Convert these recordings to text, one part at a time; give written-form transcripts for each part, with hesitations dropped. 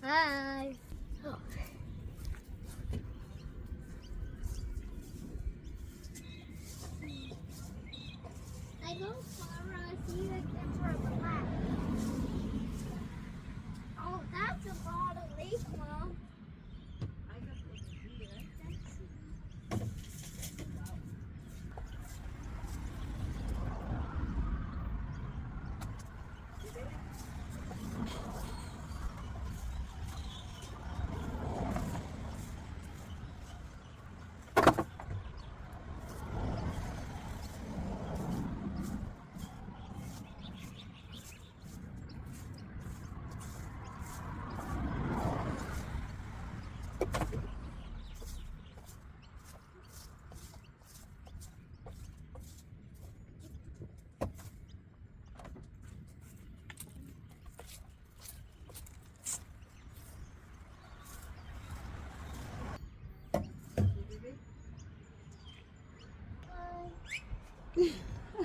Hi. Oh. I go far, see the camera black. Oh, that's a lot of leaf, Mom. I got over here.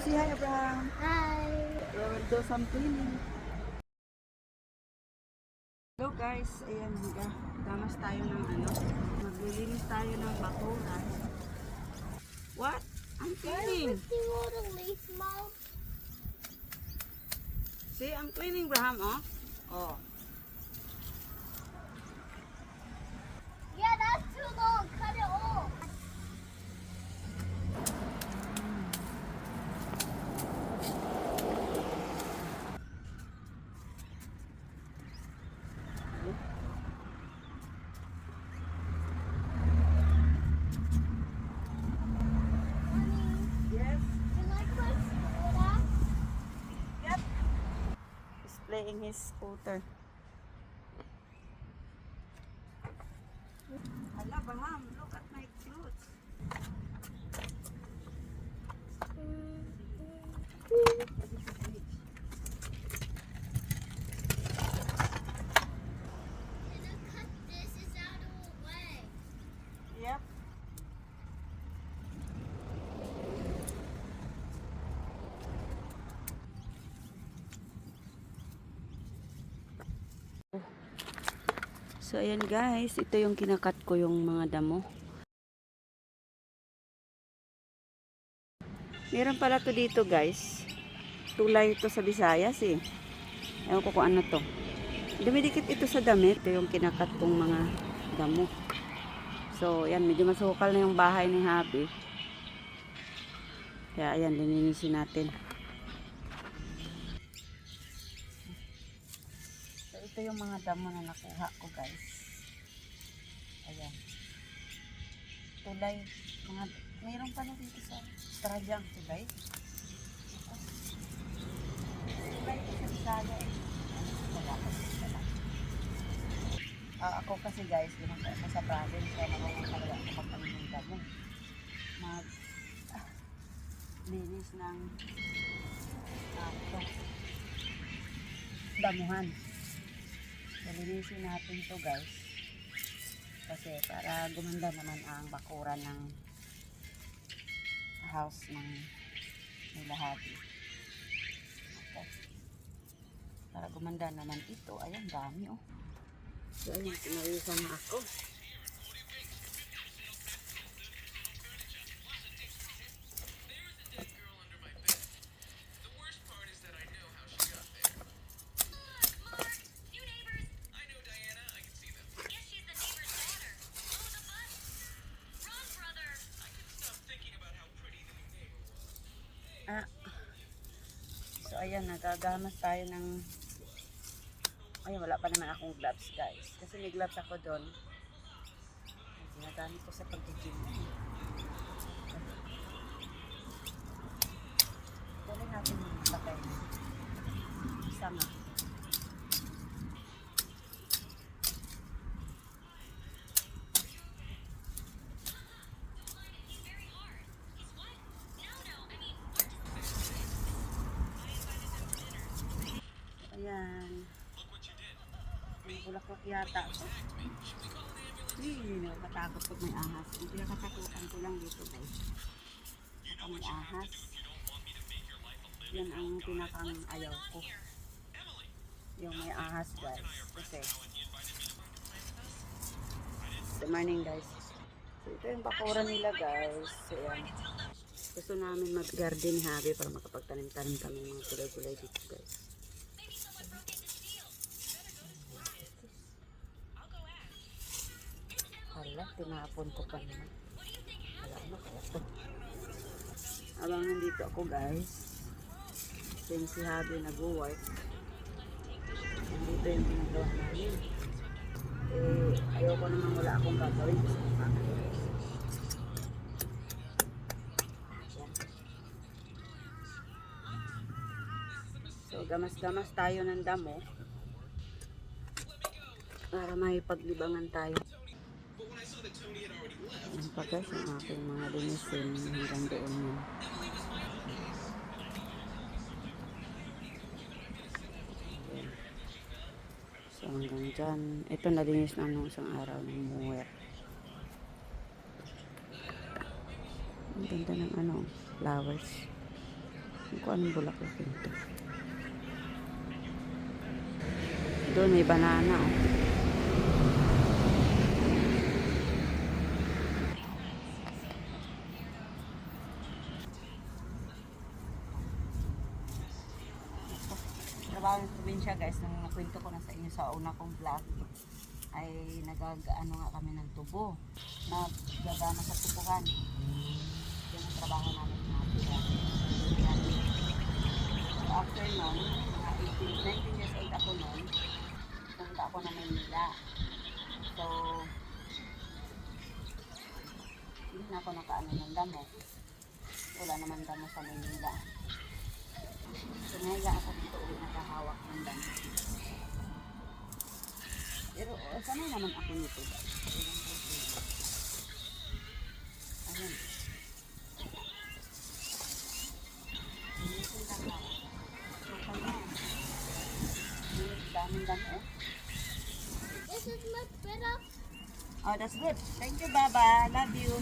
Say hi, Abraham. Hi. We will do some cleaning. Hello guys, ayan, gamas tayo ng maglilinis tayo ng bakuran. What? I'm Why are cleaning. we seeing all the leaf, Mom? See, I'm cleaning, Abraham, oh. Oh. Yeah, that's too long. Cut it off. Mommy, Yes. can I put soda? Yep. He's playing his scooter. Hala, Abraham, look at my clothes. Can I cut this? It's out of the way. Yep. So ayan guys, ito yung kinakat ko yung mga damo. Meron pala to dito guys. Tulay ito sa Visayas eh. Ewan ko kung ano to. Dumidikit ito sa damit. Ito yung kinakat kong mga damo. So ayan, medyo masukal na yung bahay ni Habi. Kaya ayan, lininisin natin. So ito yung mga damo na nakuha ko guys. Ayan. Tulay. Mayroon pa na dito sa Australia ang tulay. Tulay ito sa Visaya eh. Wala ko. Ako kasi guys, binasa ako sa province. Kaya marunong talaga ako magpangin ng damo. Linis ng damuhan. So, linisin natin to guys. Kasi para gumanda naman ang bakuran ng house ng nila Habi. Okay. Para gumanda naman ito. Ayan, dami oh. So, ayan, pinalisan na ako. So ayan, nagagamas tayo ng wala pa naman akong gloves guys. Kasi may gloves ako doon. Ginagamit ko sa pag-gym. Tuloy natin yung patay na. Sama. Ayan. May bulaklak yata. Hindi na katakot pag may ahas. Ang pinakatakutan ko lang dito guys. Kapag may ahas. Yan ang pinakang ayaw ko. yung may ahas guys. Kasi, good morning guys. So, ito yung bakura nila guys. So, yan. Gusto namin mag-garden hobby para makapagtanim-tanim kami ng mga gulay-gulay dito guys. Hala, tinapon ko pa naman. Wala mo, kaya to. Habang nandito ako guys, since si Habi nag-work, nandito yung ginagawa namin. Eh, ayoko naman wala akong gagawin. Gusto ko kakain. So, gamas-gamas tayo ng damo para may paglibangan tayo. Yan pa guys, ang aking mga linisin hanggang doon yun. So hanggang dyan, ito nalinis na nung isang araw ng muwer. Ang ganda ng ano, flowers. Kung anong bulaklak ito. Doon may banana oh. Trabaho ng probinsya guys, nung nakwento ko na sa inyo sa una kong vlog, ay nagagaano nga kami ng tubo. Naggagana sa tubuhan. Yan ang trabaho namin mga so after nun, mga 19 years old ako nun, pumunta ako na Maynila. So, hindi na ako nakaano ng damo. Wala naman damo sa Maynila. So, ngayon lang ako dito ulit nakahawak ng damo. Pero, sanay naman ako nito. Ayan. Dito lang ako. So, kaya. Daming damo. This is much better. Oh, that's good. Thank you, Baba. Love you.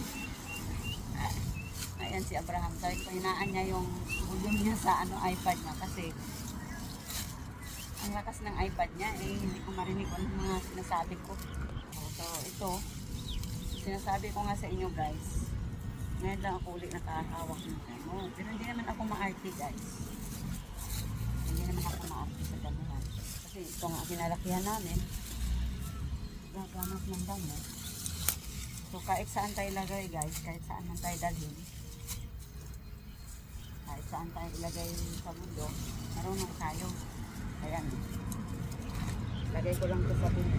Ayan si Abraham. Sabi ko, hinaan niya yung volume niya sa iPad niya kasi ang lakas ng iPad niya hindi ko marinig kung ano mga sinasabi ko. So, ito sinasabi ko nga sa inyo guys, ngayon lang ako ulit nakahawak ng damo. Pero hindi naman ako ma-arte guys. Hindi naman ako ma-arte sa damuhan. Kasi ito nga kinalakihan namin. Gagamit ng damo. So, kahit saan tayo ilagay guys, kahit saan man tayo dalhin, kahit saan tayo ilagay sa mundo, marunong tayo. Ayan. Lagay ko lang ito sa bundo.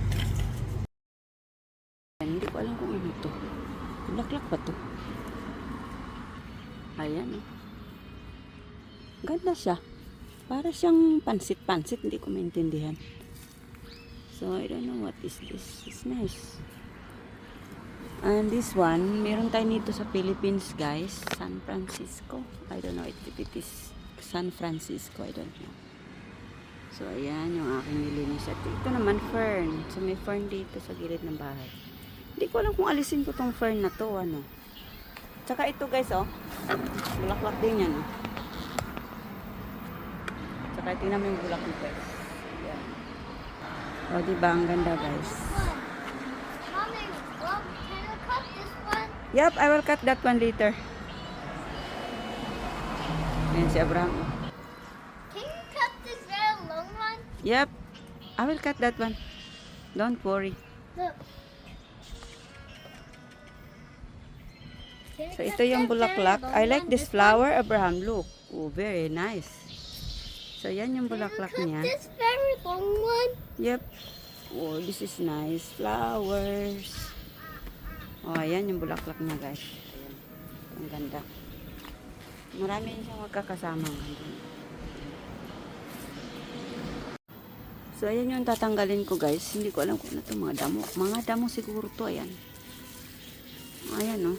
Hindi ko alam kung ano ito. Bulaklak ba ito? Ayan. Ganda siya. Para siyang pansit-pansit. Hindi ko maintindihan. So, I don't know what is this. It's nice. And this one, meron tayo nito sa Philippines, guys. San Francisco. I don't know if it is San Francisco. I don't know. So, ayan yung aking nilinis. At ito naman, fern. So, may fern dito sa gilid ng bahay. Hindi ko alam kung alisin ko tong fern na to, ano. Tsaka ito, guys, oh. Bulaklak din yan, oh. Tsaka tingnan mo yung bulaklak, guys. Ayan. O, diba? Ang ganda, guys. Mommy, well, can you cut this one? Yep, I will cut that one later. Ayan si Abraham. Can you cut this very long one? Yep, I will cut that one. Don't worry. Look. Can you So, cut ito yung this very bulaklak. long I like one? this flower, Abraham. Look. Oh, very nice. So, yan yung Can you bulaklak cut niya. this very long one? Yep. Oh, this is nice. Flowers. Oh, ayan yung bulaklak niya, guys. Ayan. Ang ganda. Marami siyang magkakasama. So, ayan yung tatanggalin ko, guys. Hindi ko alam kung ano ito, mga damo. Mga damo siguro to, ayan. Ayan, oh.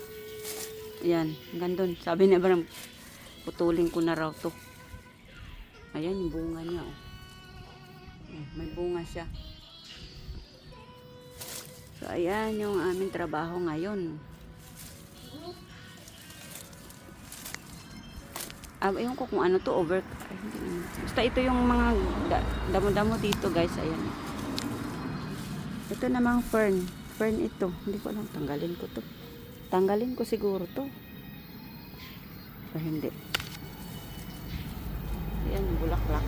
Ayan, gandun. Sabi niya ba, putulin ko na raw to. Ayan, yung bunga niya, oh. May bunga siya. So, ayan yung aming trabaho ngayon. Ayun ko kung ano to, ay, hindi naman. Basta ito yung mga damo-damo dito guys, ayan. Ito namang fern. Fern ito. Hindi ko alam, tanggalin ko to. Tanggalin ko siguro to. O hindi. Ayan, bulaklak.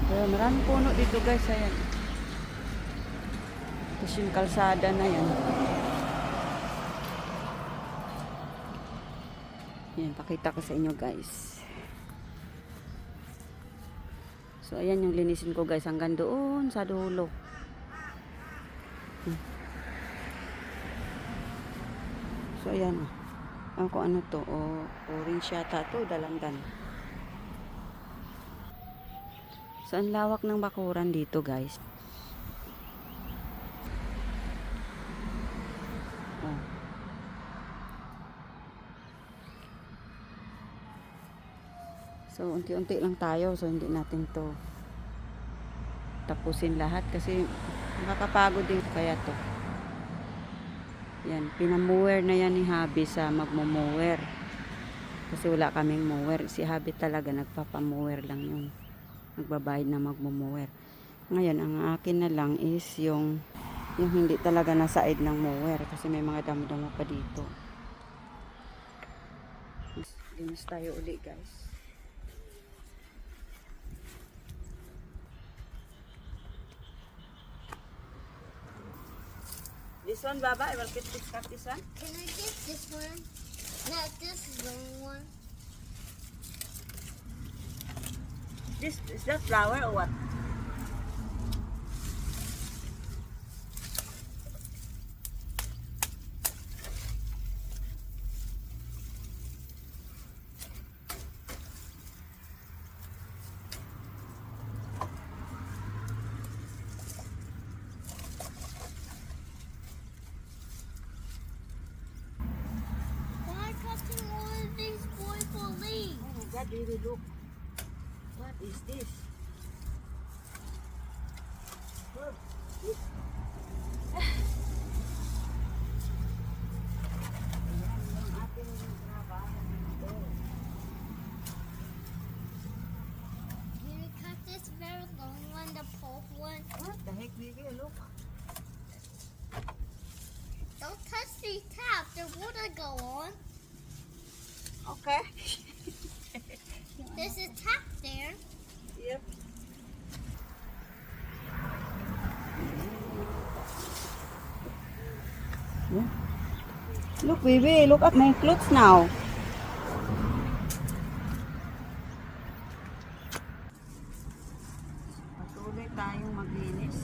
Ayan, maraming puno dito guys, ayan. Tapos yung kalsada na yan. Yan, pakita ko sa inyo guys. So, ayan yung linisin ko guys. Hanggang doon sa dulo. So, ayan. Ang kung ano to. Orange yata to. Dalandan. So, ang lawak ng bakuran dito guys. Oh. So, unti-unti lang tayo. So, hindi natin to tapusin lahat. Kasi, nakakapagod din kaya to. Yan. Pinamower na yan ni Habi sa magmo-mower. Kasi wala kaming mower. Si Habi talaga nagpapamower lang yung nagbabayad na magmo-mower. Ngayon, ang akin na lang is yung hindi talaga na side ng mower. Kasi may mga damo-damo pa dito. Linis tayo uli guys. This one, Baba, I will cut this one. Can I get this one? No, this is the one. This is that flower or what? Why cutting all of these joyful leaves? Oh my God, baby, look. What is this? Look. Ayan yung ating trabaho dito. Can you cut this very long one, the pulp one? What the heck, baby? Look. Don't touch these taps. There water go on. Okay. There's a tap there. Yep. Yeah. Look, baby. Look at my clothes now. Patuloy tayong maglinis.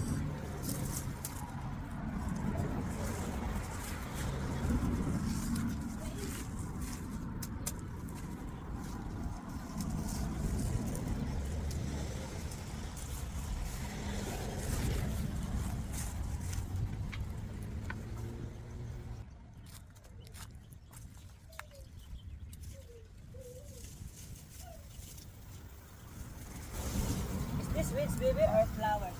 Is this weeds, baby, or flowers?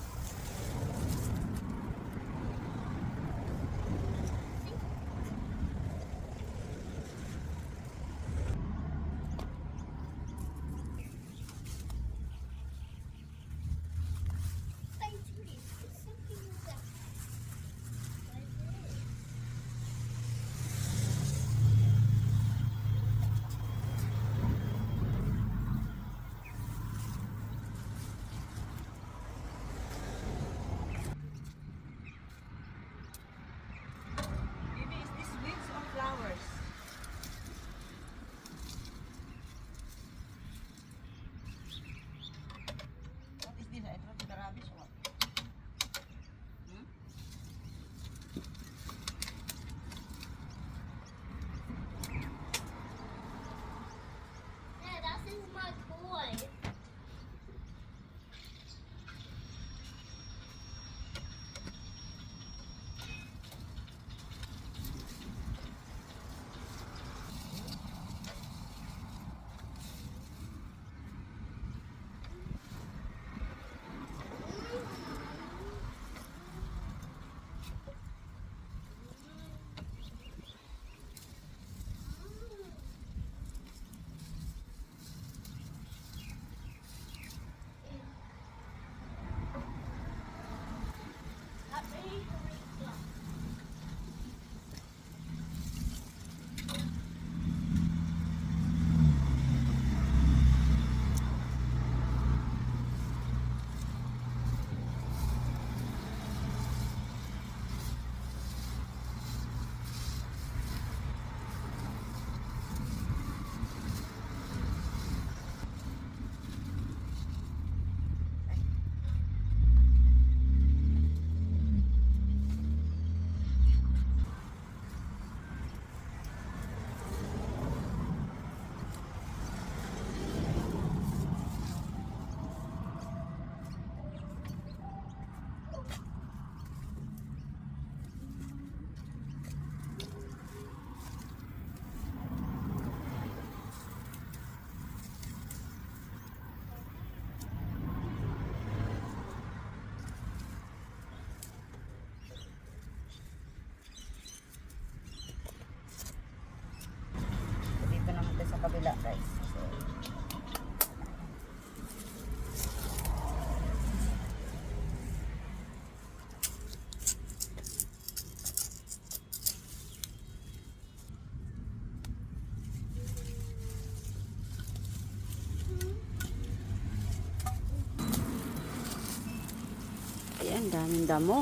Ayan, daming damo.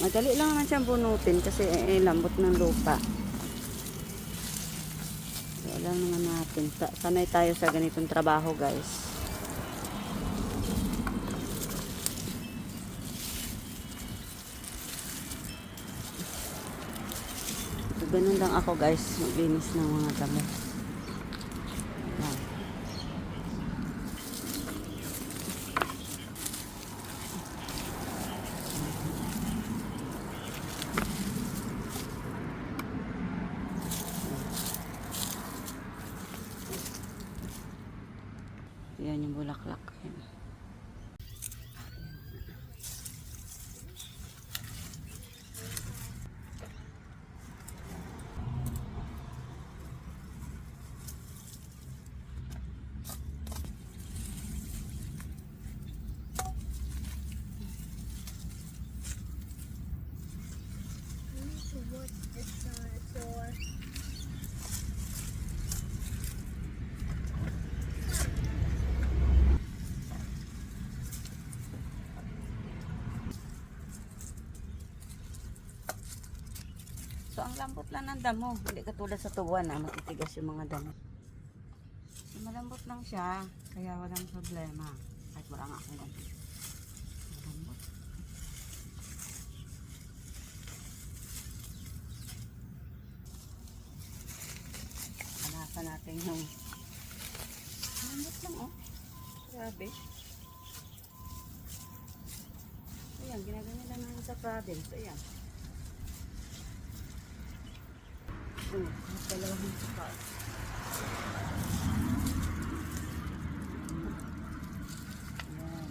Madali lang naman siyang bunutin kasi lambot ng lupa. So, alam naman natin. Sanay tayo sa ganitong trabaho, guys. So, ganun lang ako, guys. Maglinis ng mga damo. Ayan. Ayan yung bulaklak. Ayan. I need to watch this dinosaur. So, ang lambot lang ng damo. Hindi katulad sa tuwan na matitigas yung mga damo. So, malambot lang siya. Kaya walang problema. Kahit wala nga akong ganito. Malambot. Hanapan natin yung malambot lang, oh. Grabe. Ayan, ginagawa nila naman sa province. Ayan. Dalawang sukal. Ayan.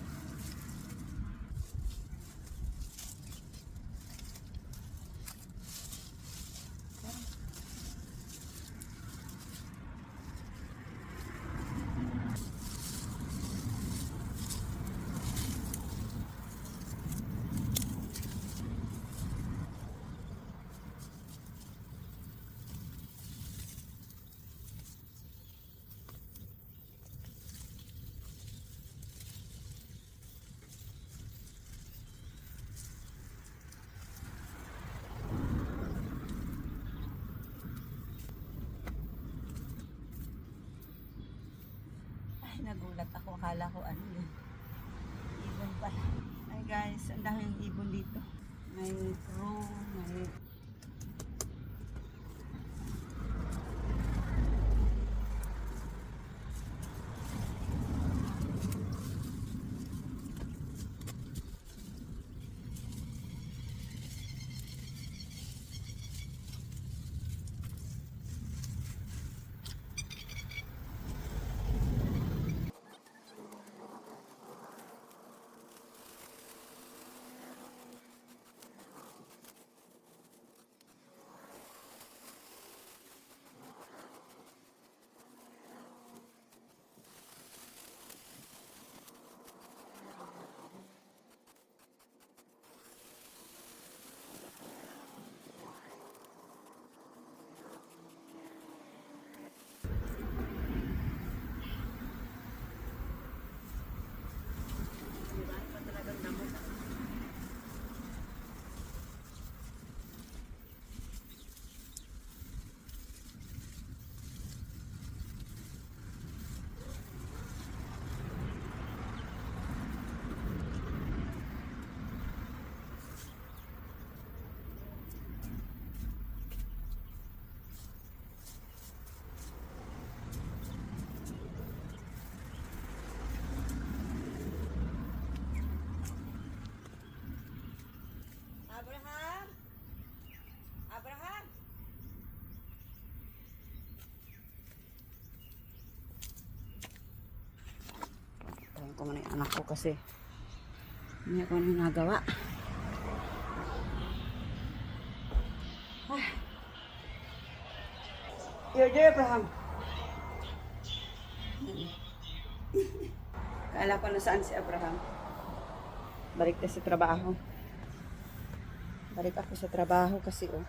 Ay, nagulat ako. Akala ko ano yun. Ibon pala. Ay guys, ang daming ibon dito. May crow, may... Abraham! Abraham! Tayo ko muna yung anak ko kasi hindi ako nang nagawa. You're there, Abraham. Kala ko na saan si Abraham. Balik na sa trabaho. Balik ako sa trabaho kasi oh.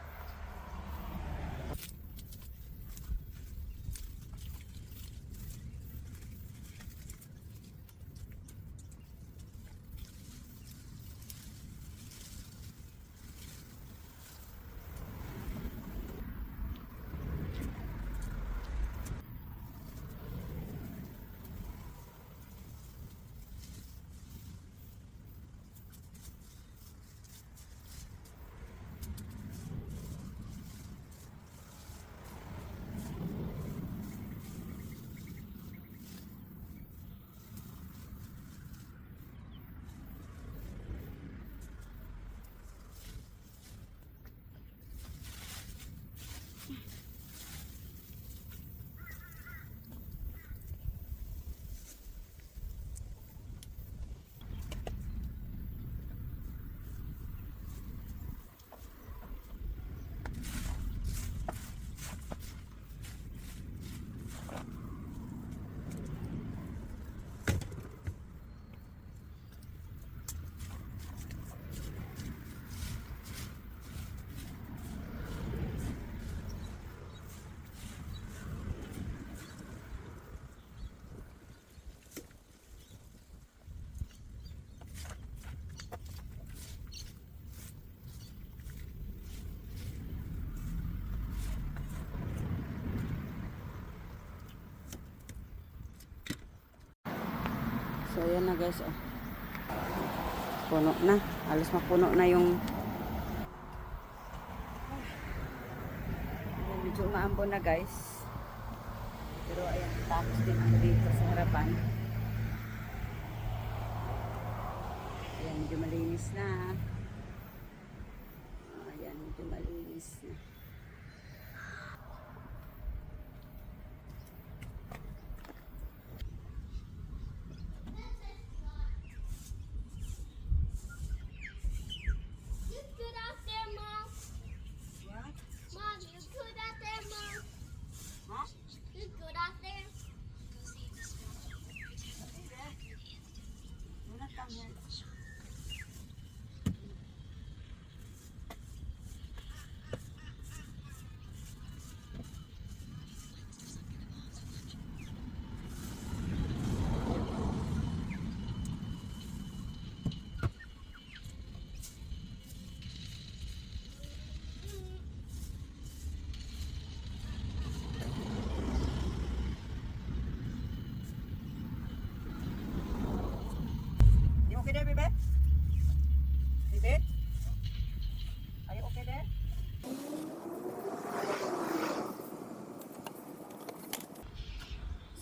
guys, oh. Puno na. Halos mapuno na yung ayan, medyo maambon na guys. Pero ayan, tapos din ako dito sa harapan. Ayan, medyo malinis na. Ayan, medyo malinis na. You good out there, Mom? What? Mom, you good out there, Mom? Ha? You good out there? Do not come here. You okay there, baby? Baby? Are you okay there?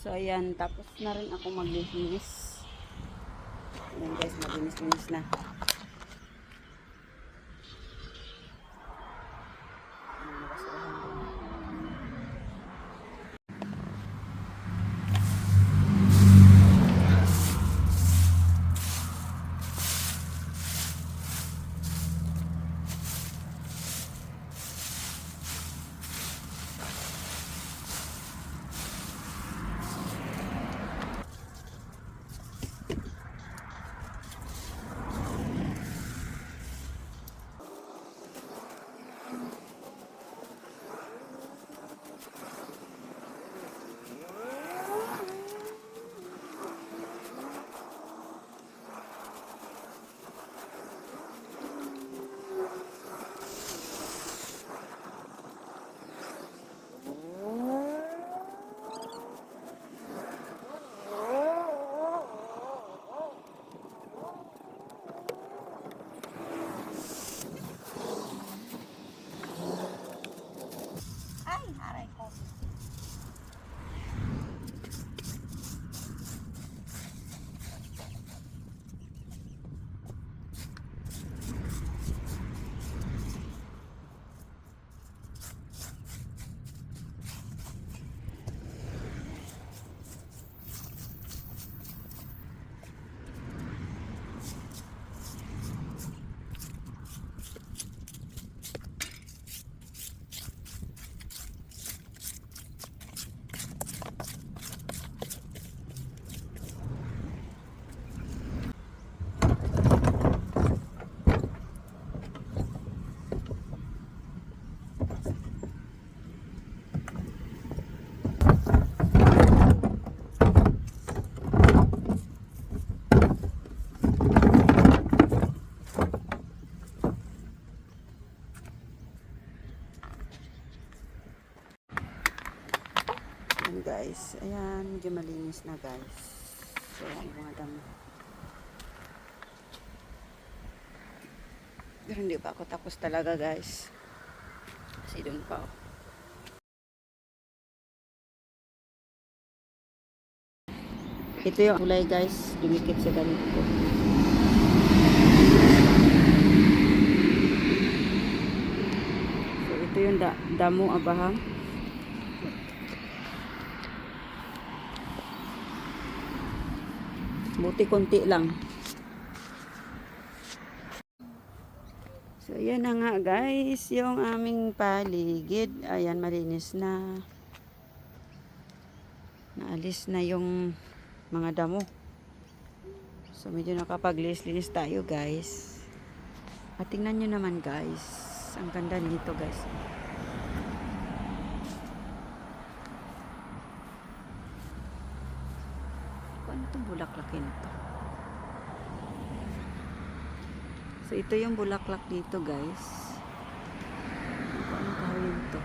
So ayan, tapos na rin ako maglinis. Ayan guys, maglinis-linis na. Ayan, basurahan din. Ay, aray ko. Ayan guys, ayan, medyo malinis na guys. So, ang mga dami. Pero hindi pa ako tapos talaga guys. Kasi doon pa ako. Ito yung kulay guys, dumikit sa damit ko. So, ito yung damo abahang. Buti konti lang. So, yan na nga guys, yung aming paligid. Ayan, malinis na. Naalis na yung mga damo. So, medyo nakapaglinis-linis tayo guys. At tingnan nyo naman guys. Ang ganda nito guys. Ano itong bulaklakin ito? So, ito yung bulaklak dito, guys. Anong kahoy ito?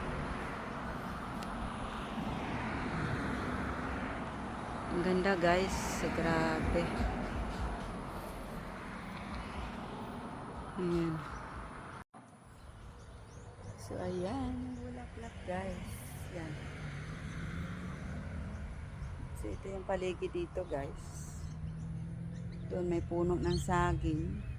Ang ganda, guys. Grabe. Ayan. So, ayan. Bulaklak, guys. Yan. So, ito yung paligid dito, guys. Doon may puno ng saging.